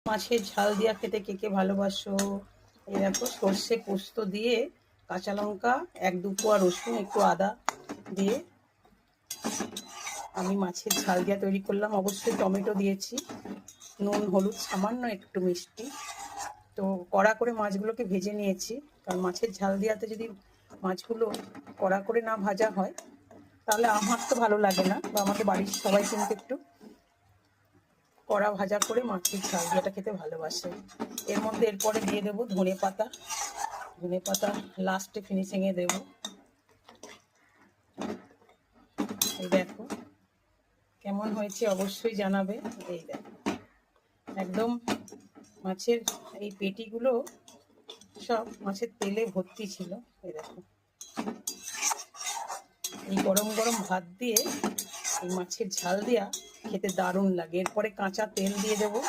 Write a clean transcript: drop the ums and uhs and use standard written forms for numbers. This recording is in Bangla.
মাছের ঝাল দিয়া খেতে কে কে ভালোবাসো? এই দেখো সর্ষে পোস্ত দিয়ে কাঁচা লঙ্কা, 1-2 কোয়া রসুন, একটু আদা দিয়ে আমি মাছের ঝাল দিয়া তৈরি করলাম। অবশ্যই টমেটো দিয়েছি, নুন হলুদ সামান্য একটু মিষ্টি। তো কড়া করে মাছগুলোকে ভেজে নিয়েছি, কারণ মাছের ঝাল দিয়াতে যদি মাছগুলো কড়া করে না ভাজা হয় তাহলে আমার তো ভালো লাগে না, বা আমাদের বাড়ির সবাই কিন্তু একটু কড়া ভাজা করে মাছের ঝাল দিয়াটা খেতে ভালোবাসে। এর মধ্যে এরপরে দিয়ে দেবো ধনে পাতা। ধনে পাতা লাস্টে ফিনিশিংয়ে দেবো। এই দেখো কেমন হয়েছে অবশ্যই জানাবে। এই দেখো একদম মাছের এই পেটিগুলো সব মাছের তেলে ভর্তি ছিল। এই দেখো এই গরম গরম ভাত দিয়ে এই মাছের ঝাল দিয়া খেতে দারুণ লাগে। এরপরে কাঁচা তেল দিয়ে দেবো।